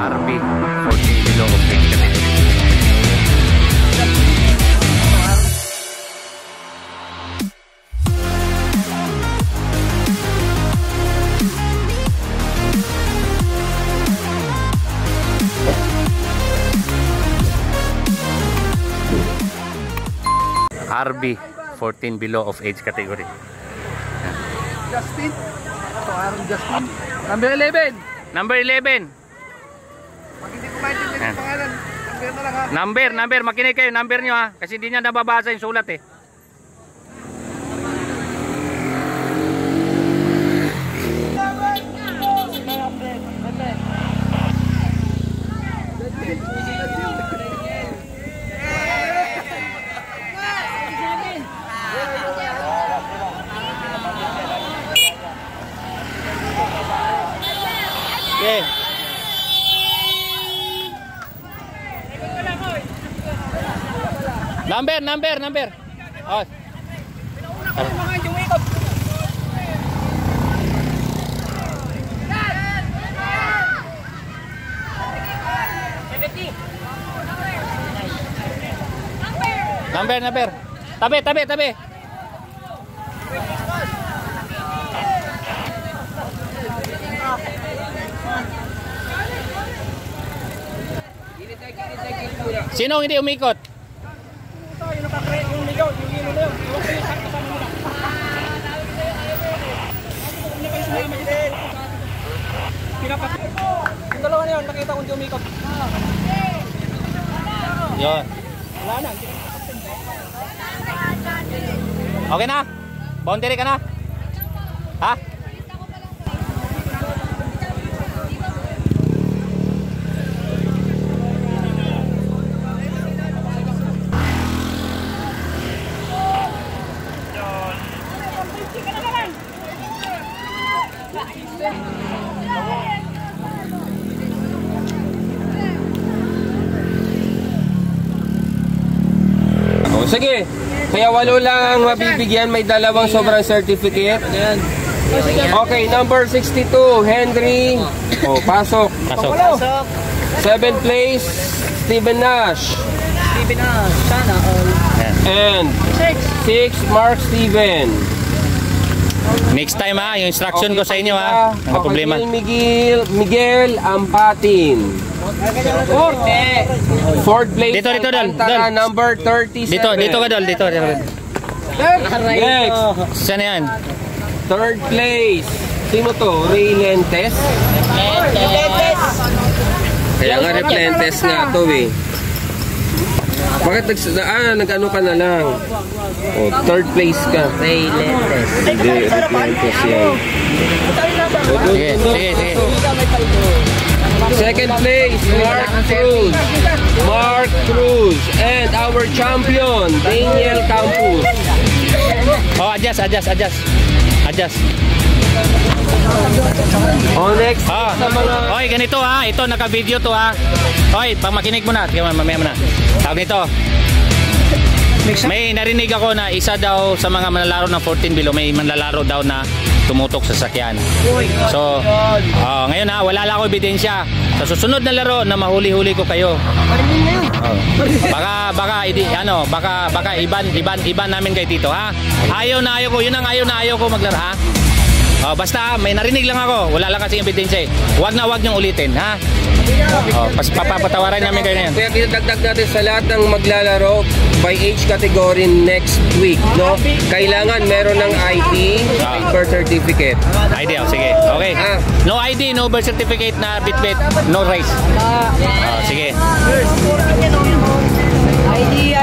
RB 14 below of age category. RB 14 below of age category. Justin. Ito, Aaron Justin. Number 11. Number 11. Pag hindi ko maintindihan yung pangalan, number na lang ha. Number, makinig kayo, number nyo ha. Kasi hindi niya nababasa yung sulat eh. Okay. Number. Oh. Number. Tabi. Sino hindi umikot? Yung dalawa na yun, nakita kong di umikot. Yun. Wala na. Okay na? Boundary ka na? Ha? O, sige. Kaya 8 lang mabibigyan, may dalawang sobrang certificate. Okay, number 62, Henry. O, pasok. 7th place, Steven Nash. Sana all. And 6, Mark Steven. Next time ha, yung instruction ko sa inyo ha. Ang problema. Miguel Ampatin. 4th place. Dito, Dol. Number 37. Dito ka, Dol. Dito. Next. Saan yan? 3rd place. Sino to? Ray Lentes? Kaya nga Replentes nga to eh. Bakit nag-ano ka na lang? O, 3rd place ka. Ray Lentes. Hindi, Replentes yan. Sige. 2nd place, Mark Cruz. And our champion, Daniel Campos. Oh, adjust. Oh, next. Oy, ganito ha. Ito, naka-video to ha. Oy, pamakinig mo na. Mamaya mo na. Tawag nito. May narinig ako na isa daw sa mga manlalaro ng 14 below, may manlalaro daw na tumutok sa sakyan. So, ngayon ha, wala lang ako ebidensya. Sa susunod na laro na mahuli-huli ko kayo. Baka iban namin kayo dito ha. Ayaw ko, yun ang ayaw ko maglaro ha. Basta may narinig lang ako, wala lang kasi ebidensya eh. Huwag niyong ulitin ha. Papapatawaran namin kayo ngayon. Kaya kinadagdag natin sa lahat ng maglalaro by age category next week, no? Kailangan meron ng ID, birth certificate. ID, sige. Okay. No ID, no birth certificate na bit-bit, no race. Sige. ID.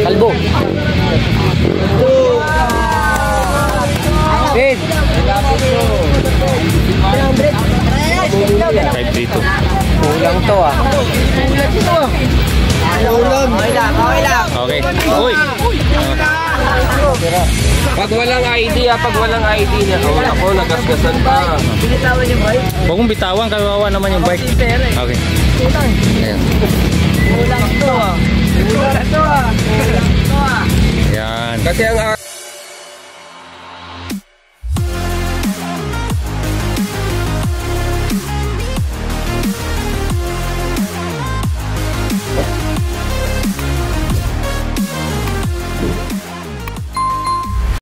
Kalbo. Bid. 532. Kulang to ah. Okay. Uy. Pag walang ID niya. Ako nagasgasan pa. Huwag mong bitawan, kawawa naman yung bike. Okay. Ayan. Kulang to ah. Yan. Kasi ang